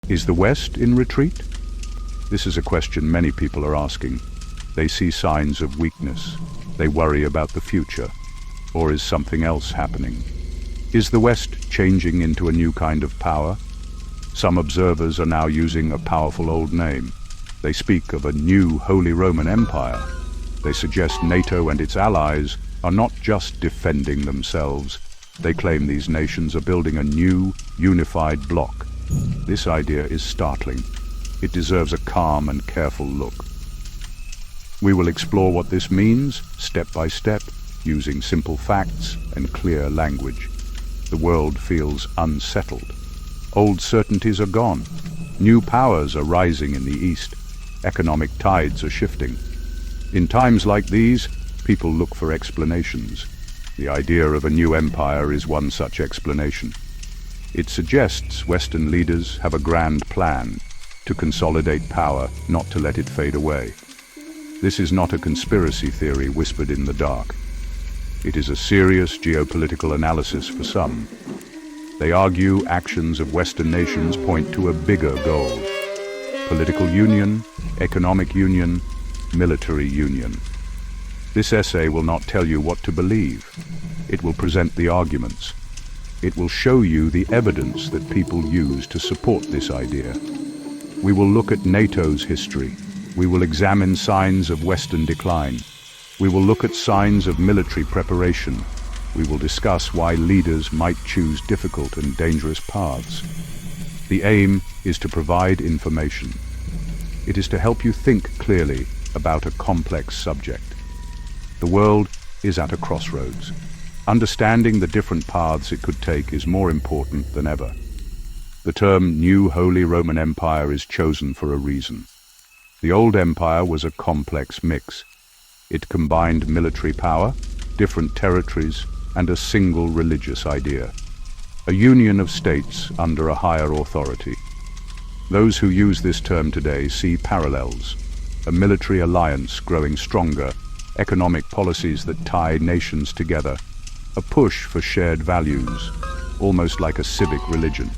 Is the West in retreat? This is a question many people are asking. They see signs of weakness. They worry about the future. Or is something else happening? Is the West changing into a new kind of power? Some observers are now using a powerful old name. They speak of a new Holy Roman Empire. They suggest NATO and its allies are not just defending themselves. They claim these nations are building a new, unified bloc. This idea is startling. It deserves a calm and careful look. We will explore what this means, step by step, using simple facts and clear language. The world feels unsettled. Old certainties are gone. New powers are rising in the East. Economic tides are shifting. In times like these, people look for explanations. The idea of a new empire is one such explanation. It suggests Western leaders have a grand plan to consolidate power, not to let it fade away. This is not a conspiracy theory whispered in the dark. It is a serious geopolitical analysis for some. They argue actions of Western nations point to a bigger goal: political union, economic union, military union. This essay will not tell you what to believe. It will present the arguments. It will show you the evidence that people use to support this idea. We will look at NATO's history. We will examine signs of Western decline. We will look at signs of military preparation. We will discuss why leaders might choose difficult and dangerous paths. The aim is to provide information. It is to help you think clearly about a complex subject. The world is at a crossroads. Understanding the different paths it could take is more important than ever. The term New Holy Roman Empire is chosen for a reason. The old empire was a complex mix. It combined military power, different territories, and a single religious idea. A union of states under a higher authority. Those who use this term today see parallels. A military alliance growing stronger, economic policies that tie nations together, a push for shared values, almost like a civic religion.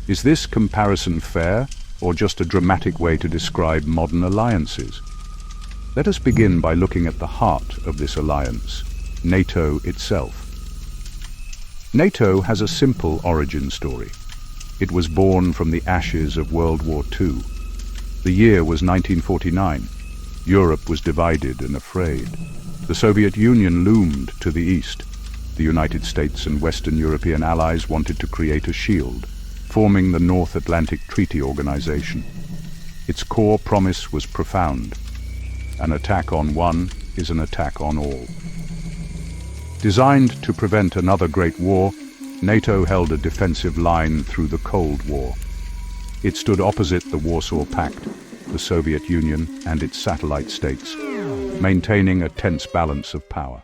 Is this comparison fair, or just a dramatic way to describe modern alliances? Let us begin by looking at the heart of this alliance, NATO itself. NATO has a simple origin story. It was born from the ashes of World War II. The year was 1949. Europe was divided and afraid. The Soviet Union loomed to the east. The United States and Western European allies wanted to create a shield, forming the North Atlantic Treaty Organization. Its core promise was profound. An attack on one is an attack on all. Designed to prevent another great war, NATO held a defensive line through the Cold War. It stood opposite the Warsaw Pact, the Soviet Union and its satellite states, maintaining a tense balance of power.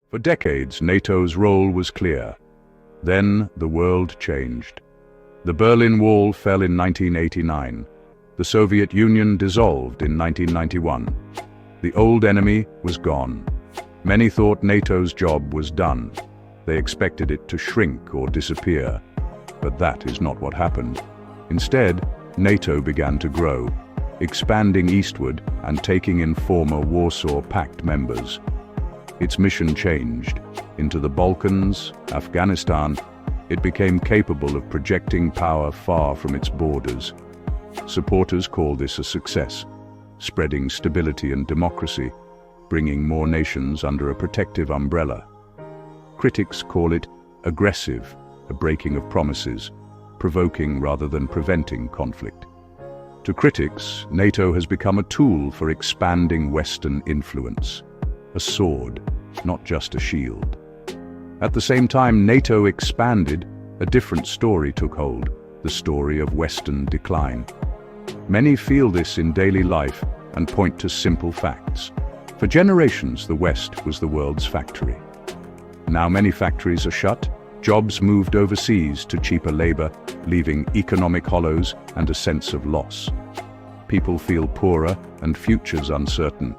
For decades, NATO's role was clear. Then the world changed. The Berlin Wall fell in 1989. The Soviet Union dissolved in 1991. The old enemy was gone. Many thought NATO's job was done. They expected it to shrink or disappear. But that is not what happened. Instead, NATO began to grow, expanding eastward and taking in former Warsaw Pact members. Its mission changed. Into the Balkans, Afghanistan, it became capable of projecting power far from its borders. Supporters call this a success, spreading stability and democracy, bringing more nations under a protective umbrella. Critics call it aggressive, a breaking of promises, provoking rather than preventing conflict. To critics, NATO has become a tool for expanding Western influence, a sword, not just a shield. At the same time NATO expanded, a different story took hold, the story of Western decline. Many feel this in daily life and point to simple facts. For generations, the West was the world's factory. Now many factories are shut, jobs moved overseas to cheaper labor, leaving economic hollows and a sense of loss. People feel poorer and futures uncertain.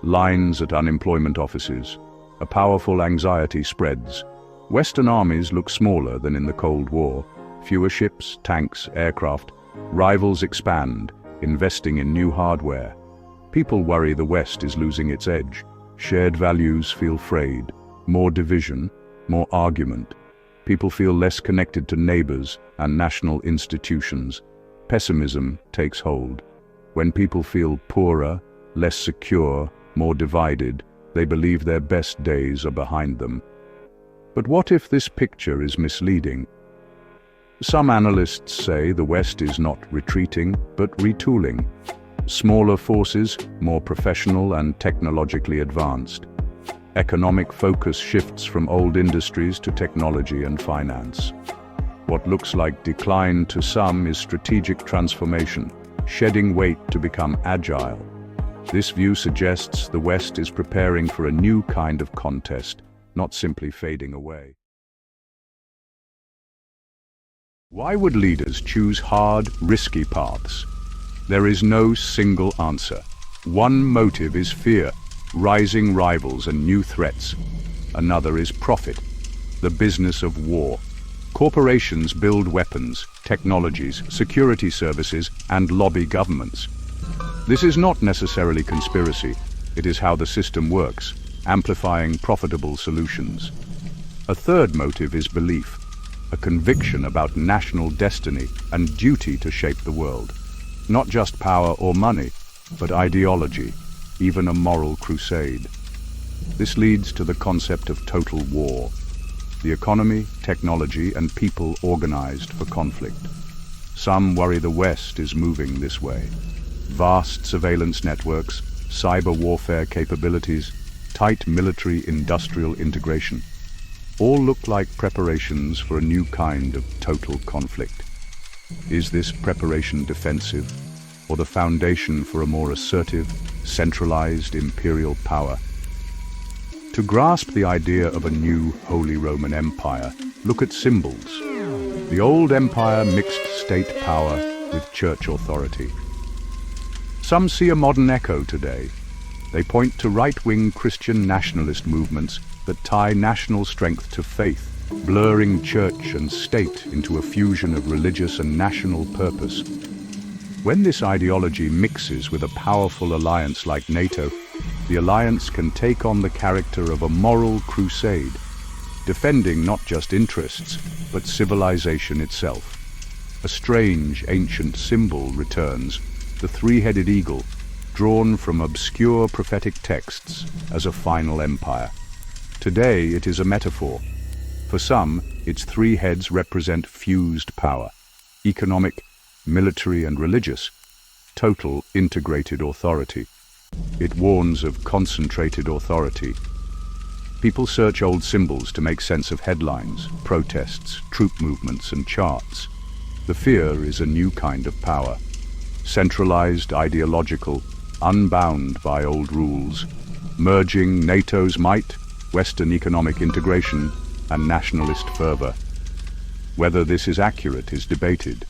Lines at unemployment offices. A powerful anxiety spreads. Western armies look smaller than in the Cold War. Fewer ships, tanks, aircraft. Rivals expand, investing in new hardware. People worry the West is losing its edge. Shared values feel frayed. More division, more argument. People feel less connected to neighbors and national institutions. Pessimism takes hold. When people feel poorer, less secure, more divided, they believe their best days are behind them. But what if this picture is misleading? Some analysts say the West is not retreating, but retooling. Smaller forces, more professional and technologically advanced. Economic focus shifts from old industries to technology and finance. What looks like decline to some is strategic transformation, shedding weight to become agile. This view suggests the West is preparing for a new kind of contest, not simply fading away. Why would leaders choose hard, risky paths? There is no single answer. One motive is fear, rising rivals and new threats. Another is profit, the business of war. Corporations build weapons, technologies, security services, and lobby governments. This is not necessarily conspiracy. It is how the system works, amplifying profitable solutions. A third motive is belief, a conviction about national destiny and duty to shape the world. Not just power or money, but ideology, even a moral crusade. This leads to the concept of total war. The economy, technology, and people organized for conflict. Some worry the West is moving this way. Vast surveillance networks, cyber warfare capabilities, tight military-industrial integration. All look like preparations for a new kind of total conflict. Is this preparation defensive, or the foundation for a more assertive, centralized imperial power? To grasp the idea of a new Holy Roman Empire, look at symbols. The old empire mixed state power with church authority. Some see a modern echo today. They point to right-wing Christian nationalist movements that tie national strength to faith, blurring church and state into a fusion of religious and national purpose. When this ideology mixes with a powerful alliance like NATO, the alliance can take on the character of a moral crusade, defending not just interests, but civilization itself. A strange, ancient symbol returns, the three-headed eagle, drawn from obscure prophetic texts as a final empire. Today it is a metaphor. For some, its three heads represent fused power, economic, military and religious, total integrated authority. It warns of concentrated authority. People search old symbols to make sense of headlines, protests, troop movements and charts. The fear is a new kind of power, centralized, ideological, unbound by old rules, merging NATO's might, Western economic integration and nationalist fervor. Whether this is accurate is debated.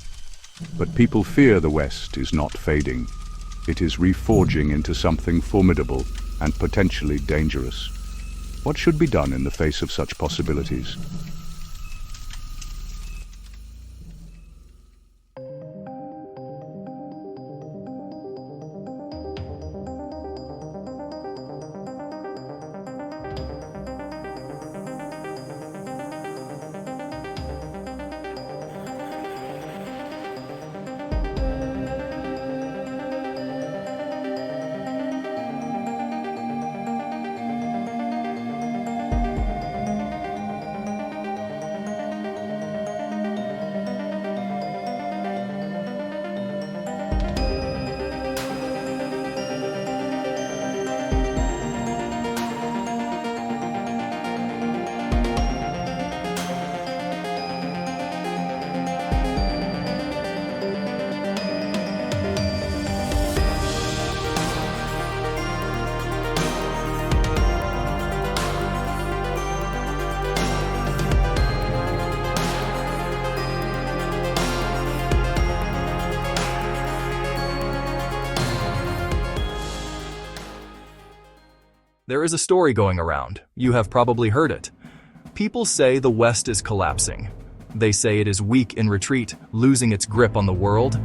But people fear the West is not fading. It is reforging into something formidable and potentially dangerous. What should be done in the face of such possibilities? There is a story going around. You have probably heard it. People say the West is collapsing. They say it is weak in retreat, losing its grip on the world.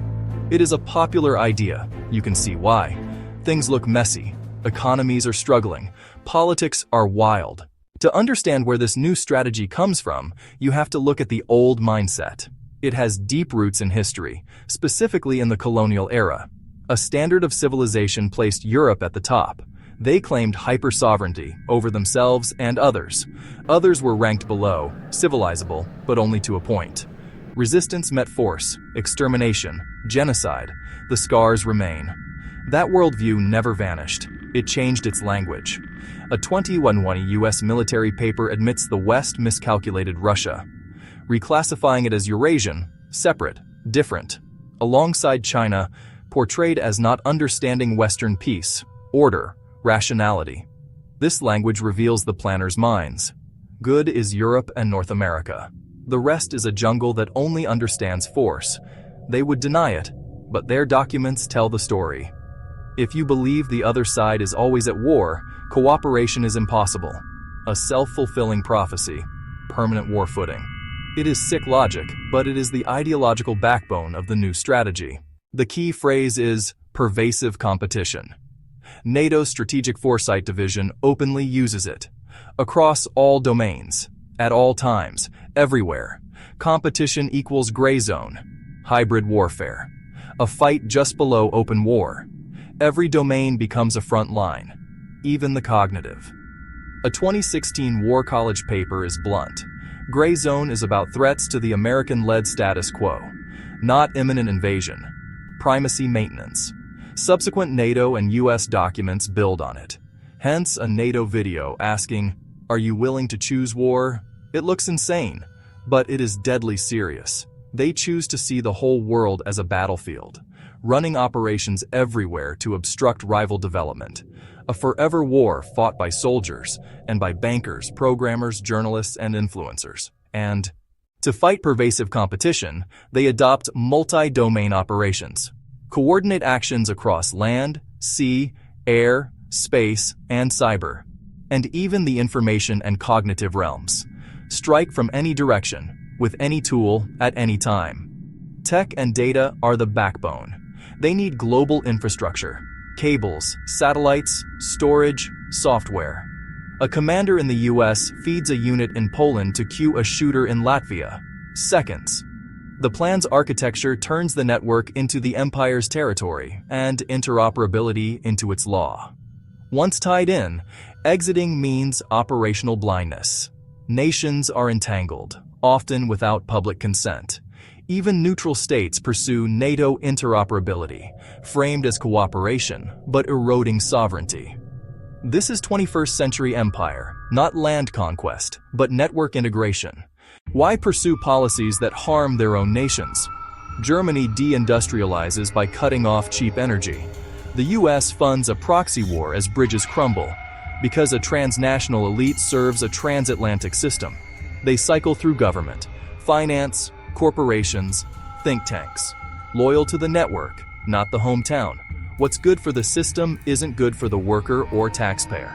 It is a popular idea. You can see why. Things look messy. Economies are struggling. Politics are wild. To understand where this new strategy comes from, you have to look at the old mindset. It has deep roots in history, specifically in the colonial era. A standard of civilization placed Europe at the top. They claimed hyper-sovereignty over themselves and others. Others were ranked below, civilizable, but only to a point. Resistance met force, extermination, genocide. The scars remain. That worldview never vanished. It changed its language. A 2020 U.S. military paper admits the West miscalculated Russia, reclassifying it as Eurasian, separate, different, alongside China, portrayed as not understanding Western peace, order, rationality. This language reveals the planners' minds. Good is Europe and North America. The rest is a jungle that only understands force. They would deny it, but their documents tell the story. If you believe the other side is always at war, cooperation is impossible. A self-fulfilling prophecy, permanent war footing. It is sick logic, but it is the ideological backbone of the new strategy. The key phrase is pervasive competition. NATO's Strategic Foresight Division openly uses it. Across all domains, at all times, everywhere. Competition equals gray zone. Hybrid warfare. A fight just below open war. Every domain becomes a front line, even the cognitive. A 2016 War College paper is blunt. Gray zone is about threats to the American-led status quo, not imminent invasion. Primacy maintenance. Subsequent NATO and US documents build on it. Hence a NATO video asking, "Are you willing to choose war?" It looks insane, but it is deadly serious. They choose to see the whole world as a battlefield, running operations everywhere to obstruct rival development. A forever war fought by soldiers and by bankers, programmers, journalists, and influencers. And to fight pervasive competition, they adopt multi-domain operations. Coordinate actions across land, sea, air, space, and cyber, and even the information and cognitive realms. Strike from any direction, with any tool, at any time. Tech and data are the backbone. They need global infrastructure, cables, satellites, storage, software. A commander in the US feeds a unit in Poland to cue a shooter in Latvia. Seconds. The plan's architecture turns the network into the empire's territory and interoperability into its law. Once tied in, exiting means operational blindness. Nations are entangled, often without public consent. Even neutral states pursue NATO interoperability, framed as cooperation, but eroding sovereignty. This is 21st century empire, not land conquest, but network integration. Why pursue policies that harm their own nations? Germany deindustrializes by cutting off cheap energy. The US funds a proxy war as bridges crumble, because a transnational elite serves a transatlantic system. They cycle through government, finance, corporations, think tanks. Loyal to the network, not the hometown. What's good for the system isn't good for the worker or taxpayer.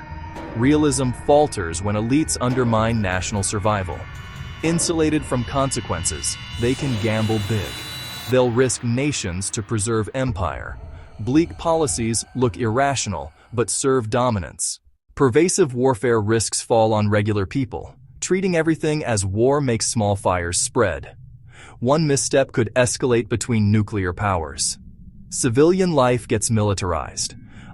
Realism falters when elites undermine national survival. Insulated from consequences, they can gamble big. They'll risk nations to preserve empire. Bleak policies look irrational, but serve dominance. Pervasive warfare risks fall on regular people. Treating everything as war makes small fires spread. One misstep could escalate between nuclear powers. Civilian life gets militarized,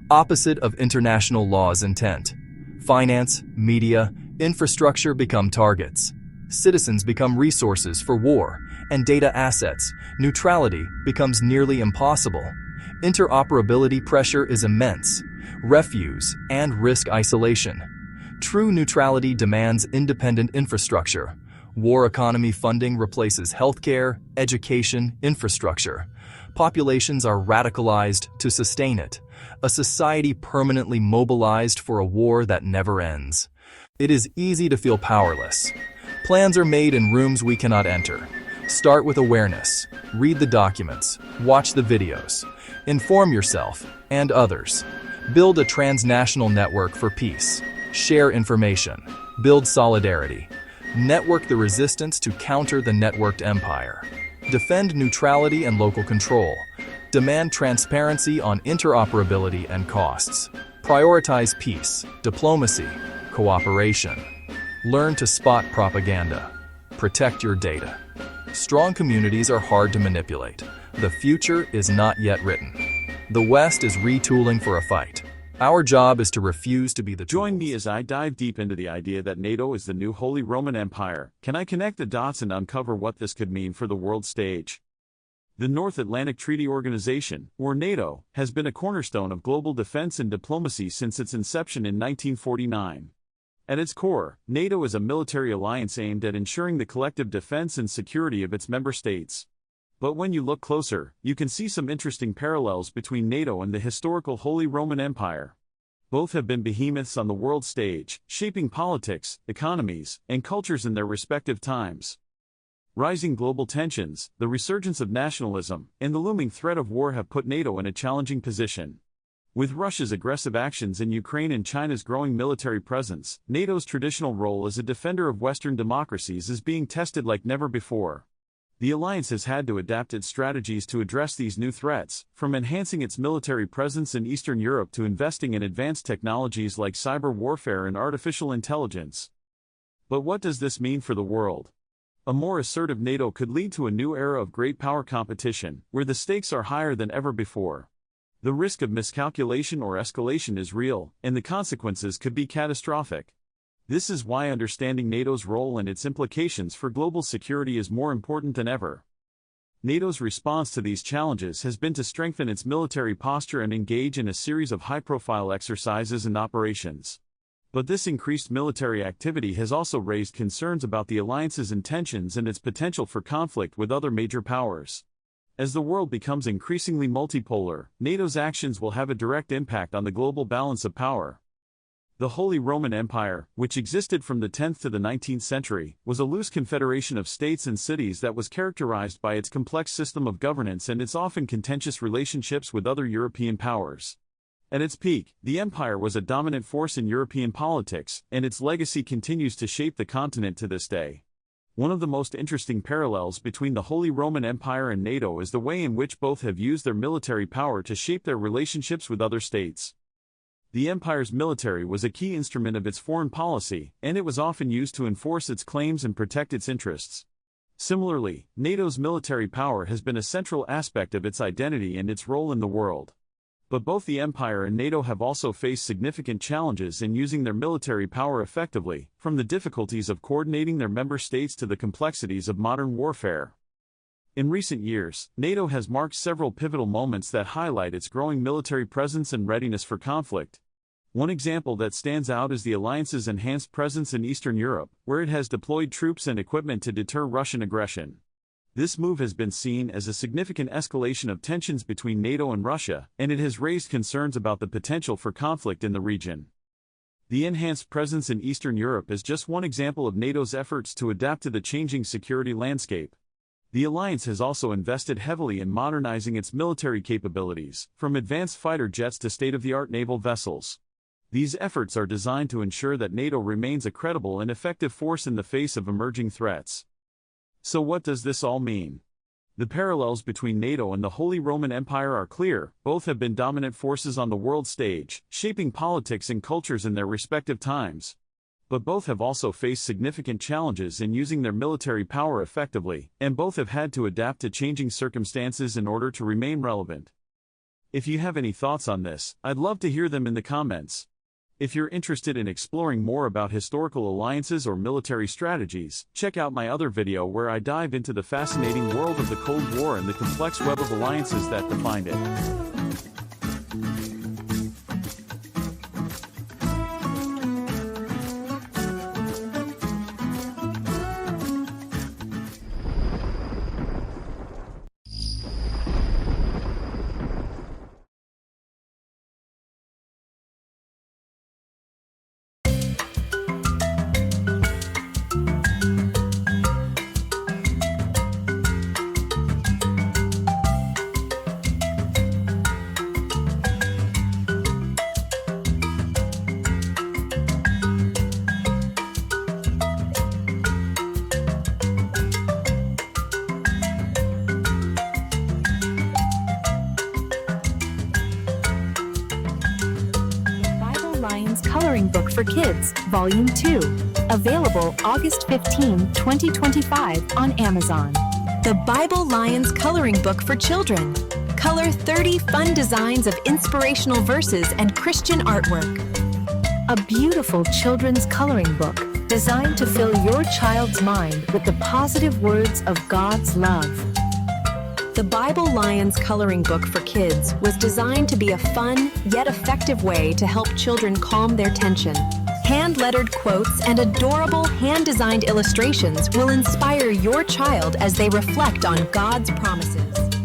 opposite of international law's intent. Finance, media, infrastructure become targets. Citizens become resources for war, and data assets. Neutrality becomes nearly impossible. Interoperability pressure is immense. Refuse and risk isolation. True neutrality demands independent infrastructure. War economy funding replaces healthcare, education, infrastructure. Populations are radicalized to sustain it. A society permanently mobilized for a war that never ends. It is easy to feel powerless. Plans are made in rooms we cannot enter. Start with awareness. Read the documents. Watch the videos. Inform yourself and others. Build a transnational network for peace. Share information. Build solidarity. Network the resistance to counter the networked empire. Defend neutrality and local control. Demand transparency on interoperability and costs. Prioritize peace, diplomacy, cooperation. Learn to spot propaganda. Protect your data. Strong communities are hard to manipulate. The future is not yet written. The West is retooling for a fight. Our job is to refuse to be the Join me as I dive deep into the idea that NATO is the new Holy Roman Empire. Can I connect the dots and uncover what this could mean for the world stage? The North Atlantic Treaty Organization, or NATO, has been a cornerstone of global defense and diplomacy since its inception in 1949. At its core, NATO is a military alliance aimed at ensuring the collective defense and security of its member states. But when you look closer, you can see some interesting parallels between NATO and the historical Holy Roman Empire. Both have been behemoths on the world stage, shaping politics, economies, and cultures in their respective times. Rising global tensions, the resurgence of nationalism, and the looming threat of war have put NATO in a challenging position. With Russia's aggressive actions in Ukraine and China's growing military presence, NATO's traditional role as a defender of Western democracies is being tested like never before. The alliance has had to adapt its strategies to address these new threats, from enhancing its military presence in Eastern Europe to investing in advanced technologies like cyber warfare and artificial intelligence. But what does this mean for the world? A more assertive NATO could lead to a new era of great power competition, where the stakes are higher than ever before. The risk of miscalculation or escalation is real, and the consequences could be catastrophic. This is why understanding NATO's role and its implications for global security is more important than ever. NATO's response to these challenges has been to strengthen its military posture and engage in a series of high-profile exercises and operations. But this increased military activity has also raised concerns about the alliance's intentions and its potential for conflict with other major powers. As the world becomes increasingly multipolar, NATO's actions will have a direct impact on the global balance of power. The Holy Roman Empire, which existed from the 10th to the 19th century, was a loose confederation of states and cities that was characterized by its complex system of governance and its often contentious relationships with other European powers. At its peak, the empire was a dominant force in European politics, and its legacy continues to shape the continent to this day. One of the most interesting parallels between the Holy Roman Empire and NATO is the way in which both have used their military power to shape their relationships with other states. The empire's military was a key instrument of its foreign policy, and it was often used to enforce its claims and protect its interests. Similarly, NATO's military power has been a central aspect of its identity and its role in the world. But both the Empire and NATO have also faced significant challenges in using their military power effectively, from the difficulties of coordinating their member states to the complexities of modern warfare. In recent years, NATO has marked several pivotal moments that highlight its growing military presence and readiness for conflict. One example that stands out is the alliance's enhanced presence in Eastern Europe, where it has deployed troops and equipment to deter Russian aggression. This move has been seen as a significant escalation of tensions between NATO and Russia, and it has raised concerns about the potential for conflict in the region. The enhanced presence in Eastern Europe is just one example of NATO's efforts to adapt to the changing security landscape. The alliance has also invested heavily in modernizing its military capabilities, from advanced fighter jets to state-of-the-art naval vessels. These efforts are designed to ensure that NATO remains a credible and effective force in the face of emerging threats. So what does this all mean? The parallels between NATO and the Holy Roman Empire are clear. Both have been dominant forces on the world stage, shaping politics and cultures in their respective times. But both have also faced significant challenges in using their military power effectively, and both have had to adapt to changing circumstances in order to remain relevant. If you have any thoughts on this, I'd love to hear them in the comments. If you're interested in exploring more about historical alliances or military strategies, check out my other video where I dive into the fascinating world of the Cold War and the complex web of alliances that defined it. Coloring Book for Kids, Volume 2. Available August 15, 2025 on Amazon. The Bible Lions Coloring Book for Children. Color 30 fun designs of inspirational verses and Christian artwork. A beautiful children's coloring book designed to fill your child's mind with the positive words of God's love. The Bible Lions Coloring Book for Kids was designed to be a fun, yet effective way to help children calm their tension. Hand-lettered quotes and adorable hand-designed illustrations will inspire your child as they reflect on God's promises.